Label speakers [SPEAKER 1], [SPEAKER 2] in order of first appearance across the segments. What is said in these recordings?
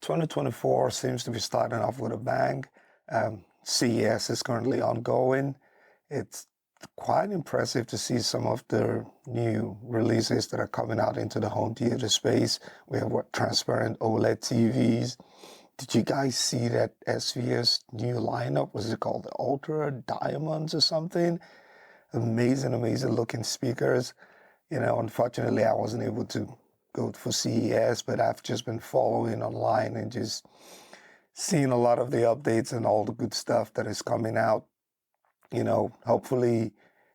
[SPEAKER 1] 2024 seems to be starting off with a bang. CES is currently ongoing. It's quite impressive to see some of the new releases that are coming out into the home theater space. We have transparent OLED TVs. Did you guys see that SVS new lineup? Was it called the Ultra Diamonds or something? Amazing looking speakers. Unfortunately, I wasn't able to go for CES, but I've just been following online and just seeing a lot of the updates and all the good stuff that is coming out. Hopefully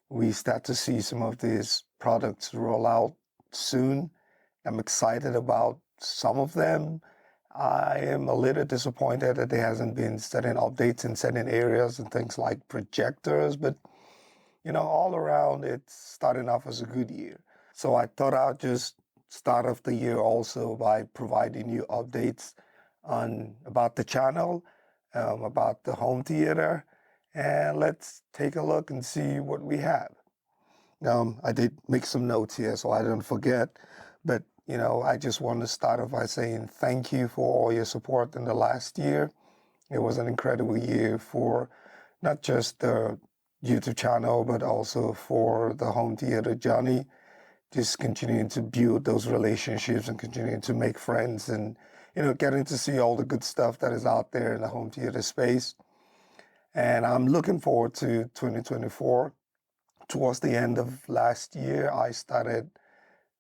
[SPEAKER 1] we start to see some of these products roll out soon. I'm excited about some of them. I am a little disappointed that there hasn't been certain updates in certain areas and things like projectors, but all around it's starting off as a good year. So I thought I'd just start off the year also by providing you updates about the channel, about the home theater, and let's take a look and see what we have. I did make some notes here so I don't forget, but I just want to start off by saying thank you for all your support in the last year. It was an incredible year for not just the YouTube channel, but also for the home theater journey. Just continuing to build those relationships and continuing to make friends and, getting to see all the good stuff that is out there in the home theater space. And I'm looking forward to 2024. Towards the end of last year, I started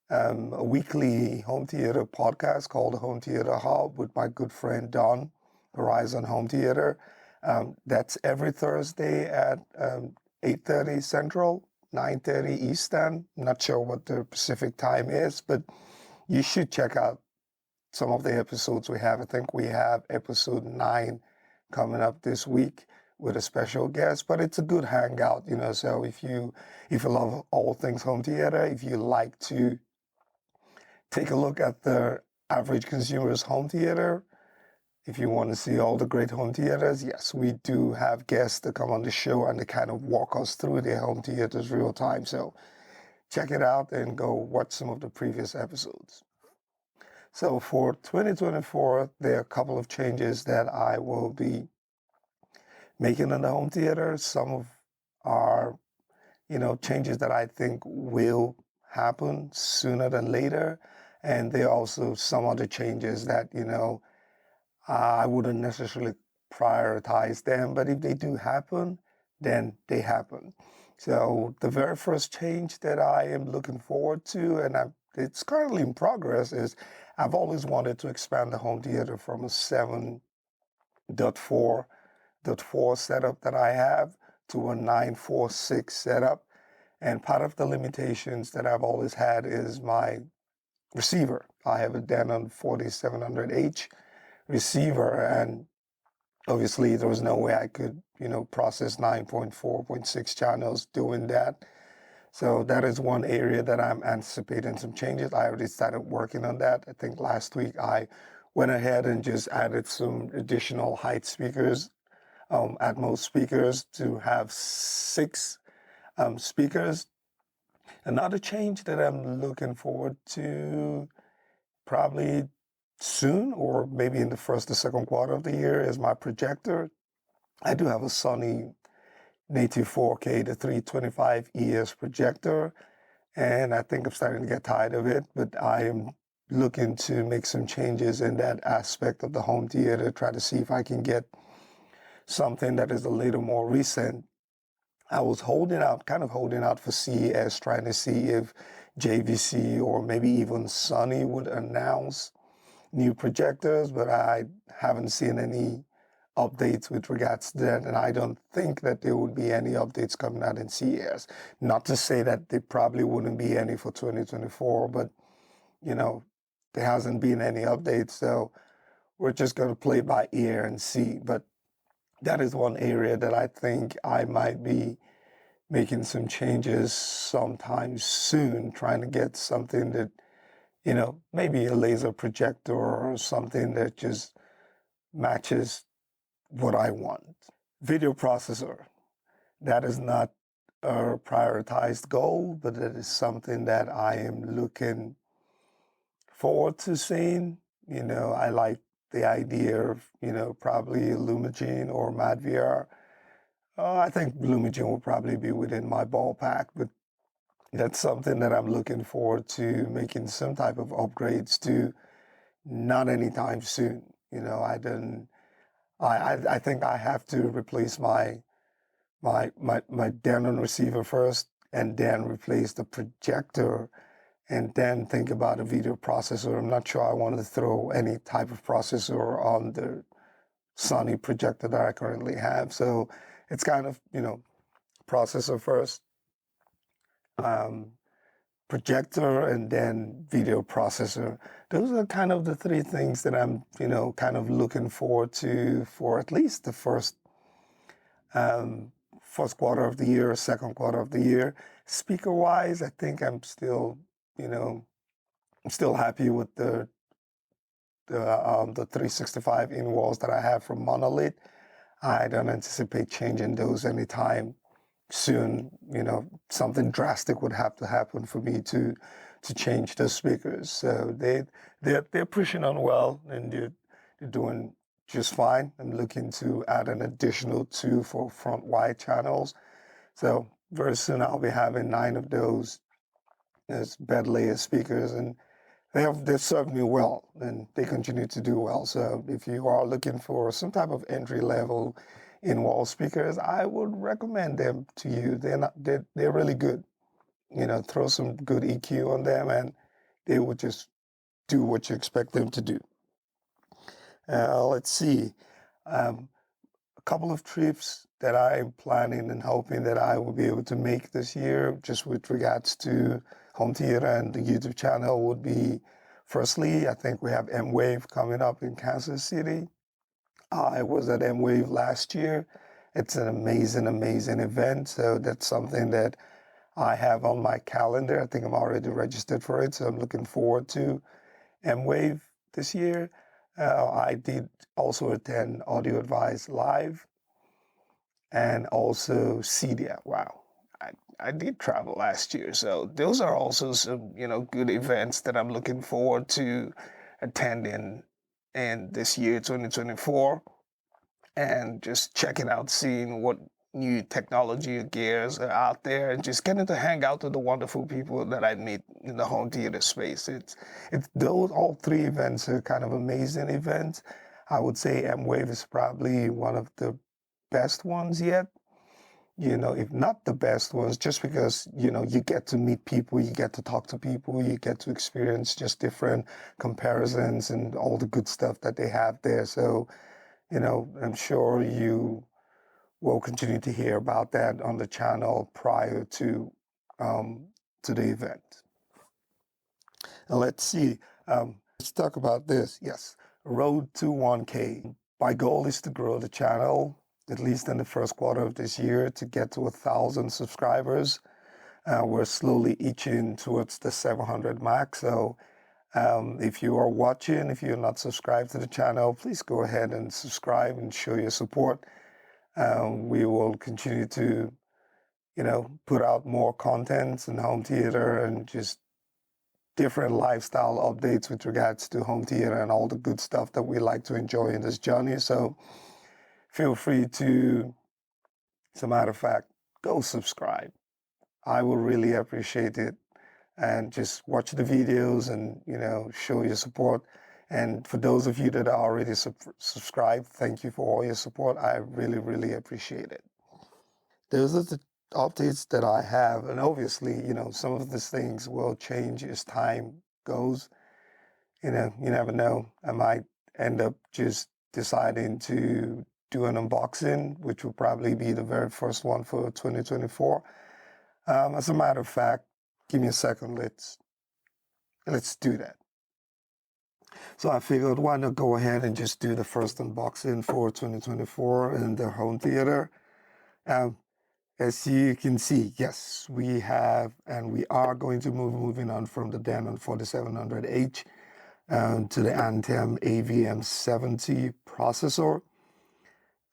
[SPEAKER 1] a weekly home theater podcast called the Home Theater Hub with my good friend Don, Horizon Home Theater. That's every Thursday at 8:30 Central, 9:30 Eastern. Not sure what the Pacific time is, but you should check out some of the episodes we have. I think we have episode 9 coming up this week with a special guest, but it's a good hangout, so if you love all things home theater, if you like to take a look at the average consumer's home theater, if you want to see all the great home theaters, yes, we do have guests that come on the show and they kind of walk us through their home theaters real time. So check it out and go watch some of the previous episodes. So for 2024, there are a couple of changes that I will be making in the home theater. Some of are, changes that I think will happen sooner than later. And there are also some other changes that, I wouldn't necessarily prioritize them, but if they do happen, then they happen. So the very first change that I am looking forward to, and it's currently in progress, is I've always wanted to expand the home theater from a 7.4 setup that I have to a 9.46 setup. And part of the limitations that I've always had is my receiver. I have a Denon 4700H receiver, and obviously there was no way I could, process 9.4.6 channels doing that. So that is one area that I'm anticipating some changes. I already started working on that. I think last week I went ahead and just added some additional height speakers, Atmos speakers, to have 6 speakers. Another change that I'm looking forward to probably soon, or maybe in the first or second quarter of the year, is my projector. I do have a Sony native 4K to 325 ES projector, and I think I'm starting to get tired of it, but I am looking to make some changes in that aspect of the home theater, try to see if I can get something that is a little more recent. I was kind of holding out for CES, trying to see if JVC or maybe even Sony would announce new projectors, but I haven't seen any updates with regards to that, and I don't think that there would be any updates coming out in CES. Not to say that there probably wouldn't be any for 2024, but, there hasn't been any updates, so we're just going to play by ear and see. But that is one area that I think I might be making some changes sometime soon, trying to get something that, maybe a laser projector or something that just matches what I want. Video processor. That is not a prioritized goal, but it is something that I am looking forward to seeing. I like the idea of, probably Lumagene or MadVR. I think Lumagene will probably be within my ballpark, but that's something that I'm looking forward to making some type of upgrades to. Not anytime soon. I think I have to replace my Denon receiver first, and then replace the projector, and then think about a video processor. I'm not sure I want to throw any type of processor on the Sony projector that I currently have. So it's kind of, processor first, projector, and then video processor. Those are kind of the three things that I'm, kind of looking forward to for at least the first quarter of the year, second quarter of the year. Speaker wise, I think I'm still happy with the 365 in walls that I have from Monolith. I don't anticipate changing those anytime soon. Something drastic would have to happen for me to change those speakers. So they're pushing on well, and they're doing just fine. I'm looking to add an additional 2 for front wide channels. So very soon I'll be having 9 of those as bed layer speakers, and they've served me well, and they continue to do well. So if you are looking for some type of entry level in-wall speakers, I would recommend them to you. They're really good. Throw some good EQ on them, and they will just do what you expect them to do. Let's see. A couple of trips that I'm planning and hoping that I will be able to make this year, just with regards to home theater and the YouTube channel, would be, firstly, I think we have M-Wave coming up in Kansas City. I was at M-Wave last year. It's an amazing, amazing event. So that's something that I have on my calendar. I think I'm already registered for it. So I'm looking forward to M-Wave this year. I did also attend Audio Advice Live, and also CDA. Wow. I did travel last year. So those are also some, good events that I'm looking forward to attending in this year, 2024, and just checking out, seeing what new technology or gears are out there, and just getting to hang out with the wonderful people that I meet in the home theater space. It's those all 3 events are kind of amazing events. I would say M-Wave is probably one of the best ones yet. If not the best ones, just because, you get to meet people, you get to talk to people, you get to experience just different comparisons and all the good stuff that they have there. So, I'm sure you will continue to hear about that on the channel prior to the event. And let's see, let's talk about this. Yes, road to 1K. My goal is to grow the channel, at least in the first quarter of this year, to get to 1,000 subscribers. We're slowly inching towards the 700 mark. So if you are watching, if you're not subscribed to the channel, please go ahead and subscribe and show your support. We will continue to, put out more content in home theater and just different lifestyle updates with regards to home theater and all the good stuff that we like to enjoy in this journey. So feel free to, as a matter of fact, go subscribe. I will really appreciate it. And just watch the videos and, show your support. And for those of you that are already subscribed, thank you for all your support. I really, really appreciate it. Those are the updates that I have. And obviously, some of these things will change as time goes. You never know. I might end up just deciding to do an unboxing, which will probably be the very first one for 2024. As a matter of fact, give me a second. Let's do that. So I figured, why not go ahead and just do the first unboxing for 2024 in the home theater. As you can see, yes, we have, and we are going to moving on from the Denon 4700H to the Anthem AVM70 processor.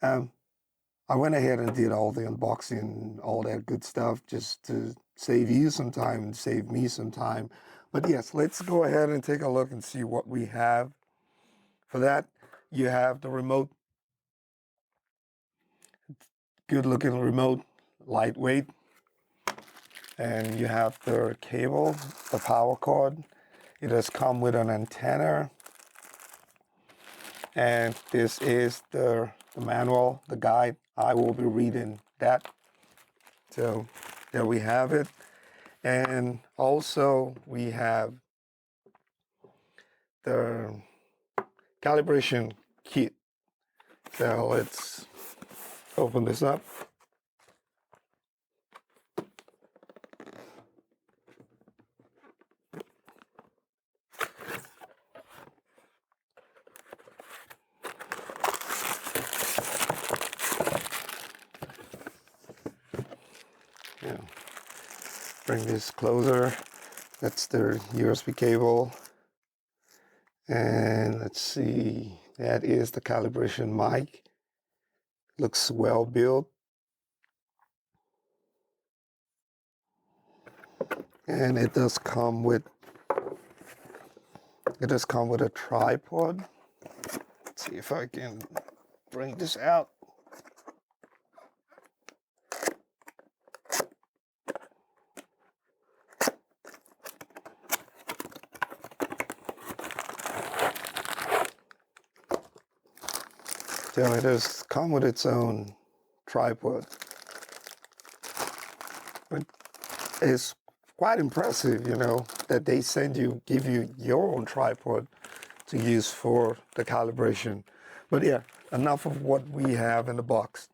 [SPEAKER 1] I went ahead and did all the unboxing, all that good stuff, just to save you some time and save me some time. But yes, let's go ahead and take a look and see what we have. For that, You have the remote, good looking remote, lightweight. And you have the cable, the power cord. It does come with an antenna. And this is the manual, the guide. I will be reading that. So there we have it. And also we have the calibration kit. So let's open this up. Yeah. Bring this closer. That's the USB cable. And let's see, that is the calibration mic. Looks well built. And it does come with a tripod. Let's see if I can bring this out. So it does come with its own tripod. But it's quite impressive, you know, that they give you your own tripod to use for the calibration. But yeah, enough of what we have in the box.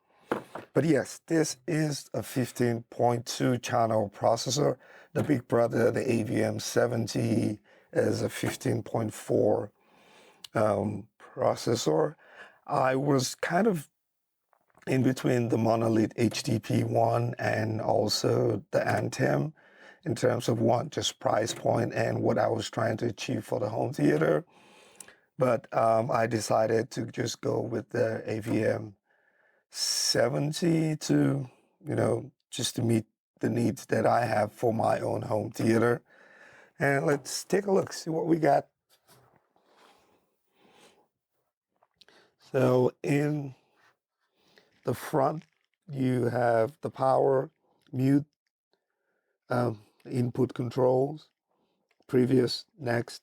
[SPEAKER 1] But yes, this is a 15.2 channel processor. The big brother, the AVM70, is a 15.4 processor. I was kind of in between the Monolith HDP1 and also the Anthem in terms of one, just price point and what I was trying to achieve for the home theater. But I decided to just go with the AVM70 to, you know, just to meet the needs that I have for my own home theater. And let's take a look, see what we got. So in the front, you have the power, mute, input controls, previous, next.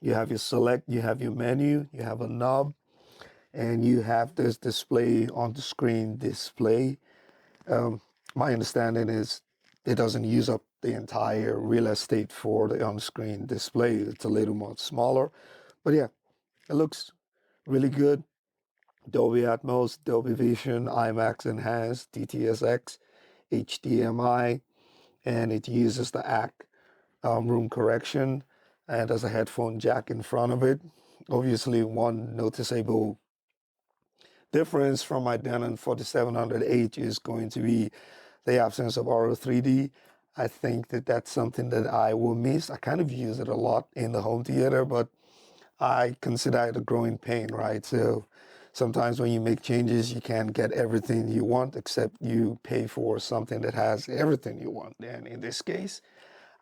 [SPEAKER 1] You have your select, you have your menu, you have a knob, and you have this display on the screen display. My understanding is it doesn't use up the entire real estate for the on-screen display. It's a little more smaller, but yeah, it looks really good. Dolby Atmos, Dolby Vision, IMAX Enhanced, DTS:X, HDMI, and it uses the ACK room correction, and there's a headphone jack in front of it. Obviously, one noticeable difference from my Denon 4700H is going to be the absence of Auro 3D. I think that that's something that I will miss. I kind of use it a lot in the home theater, but I consider it a growing pain, right? So sometimes when you make changes, you can't get everything you want, except you pay for something that has everything you want. And in this case,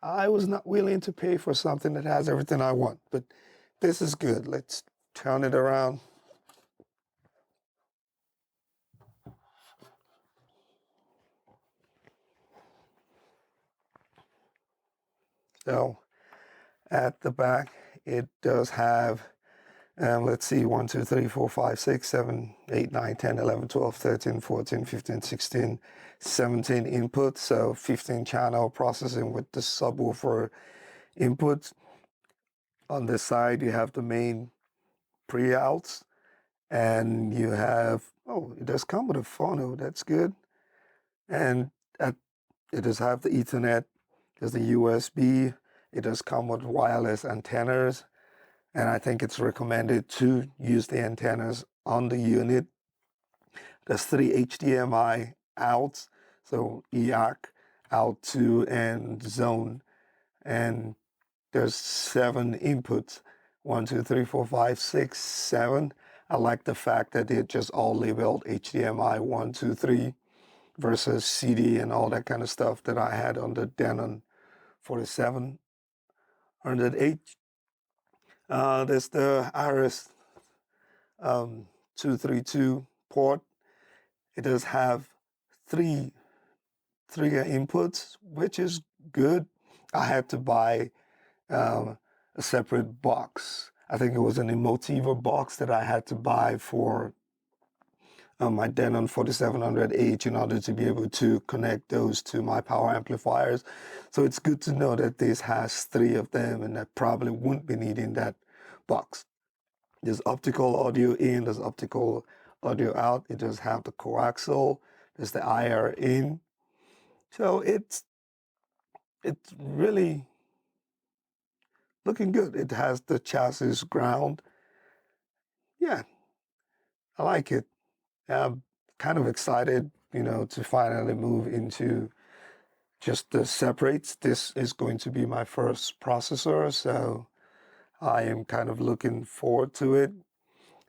[SPEAKER 1] I was not willing to pay for something that has everything I want, but this is good. Let's turn it around. So at the back, it does have, let's see, 1, 2, 3, 4, 5, 6, 7, 8, 9, 10, 11, 12, 13, 14, 15, 16, 17 inputs. So 15 channel processing with the subwoofer inputs. On this side, you have the main pre-outs, and you have, oh, it does come with a phono. That's good. And it does have the Ethernet. There's the USB. It does come with wireless antennas. And I think it's recommended to use the antennas on the unit. There's 3 HDMI outs, so EAC, out 2, and zone. And there's 7 inputs, 1, 2, 3, 4, 5, 6, 7. I like the fact that they're just all labeled HDMI 1, 2, 3 versus CD and all that kind of stuff that I had on the Denon 4700H. There's the Iris 232 port. It does have three inputs, which is good. I had to buy a separate box. I think it was an Emotiva box that I had to buy for my Denon 4700H in order to be able to connect those to my power amplifiers. So it's good to know that this has three of them, and I probably won't be needing that box. There's optical audio in, there's optical audio out. It does have the coaxial, there's the IR in. So it's really looking good. It has the chassis ground. Yeah, I like it. I'm kind of excited, to finally move into just the separates. This is going to be my first processor, so I am kind of looking forward to it.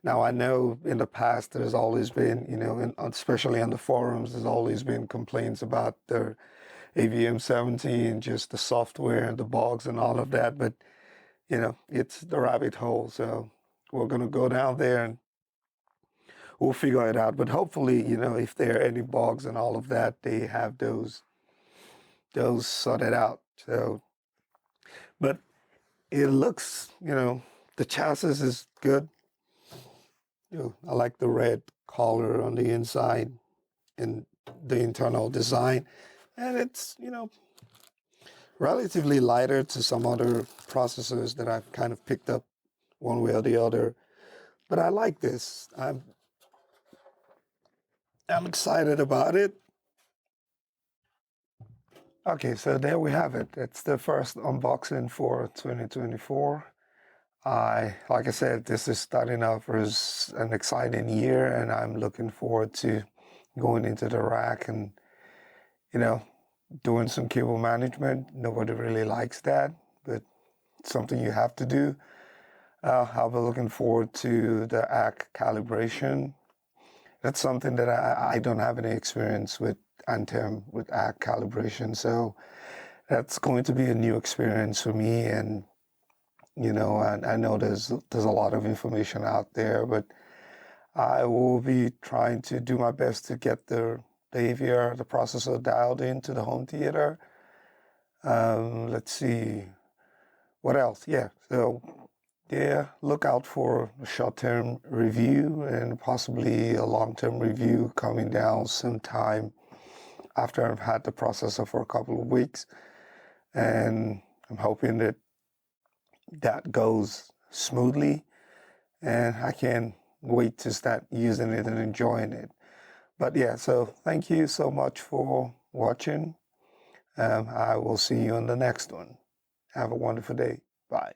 [SPEAKER 1] Now, I know in the past there's always been, especially on the forums, there's always been complaints about the AVM70 and just the software and the bugs and all of that, but, it's the rabbit hole. So we're going to go down there and we'll figure it out. But hopefully, if there are any bugs and all of that, they have those sorted out. So, but it looks, the chassis is good. I like the red color on the inside and the internal design. And it's, relatively lighter to some other processors that I've kind of picked up one way or the other. But I like this. I'm excited about it. Okay, so there we have it. It's the first unboxing for 2024. Like I said, this is starting off as an exciting year, and I'm looking forward to going into the rack and, doing some cable management. Nobody really likes that, but it's something you have to do. I'll be looking forward to the ACK calibration. That's something that I don't have any experience with Anthem with ACK calibration, so that's going to be a new experience for me. And I know there's a lot of information out there, but I will be trying to do my best to get the AVR, the processor, dialed into the home theater. Let's see, what else? Yeah, so look out for a short-term review and possibly a long-term review coming down sometime after I've had the processor for a couple of weeks. And I'm hoping that goes smoothly, and I can't wait to start using it and enjoying it. But yeah, so thank you so much for watching. I will see you on the next one. Have a wonderful day. Bye.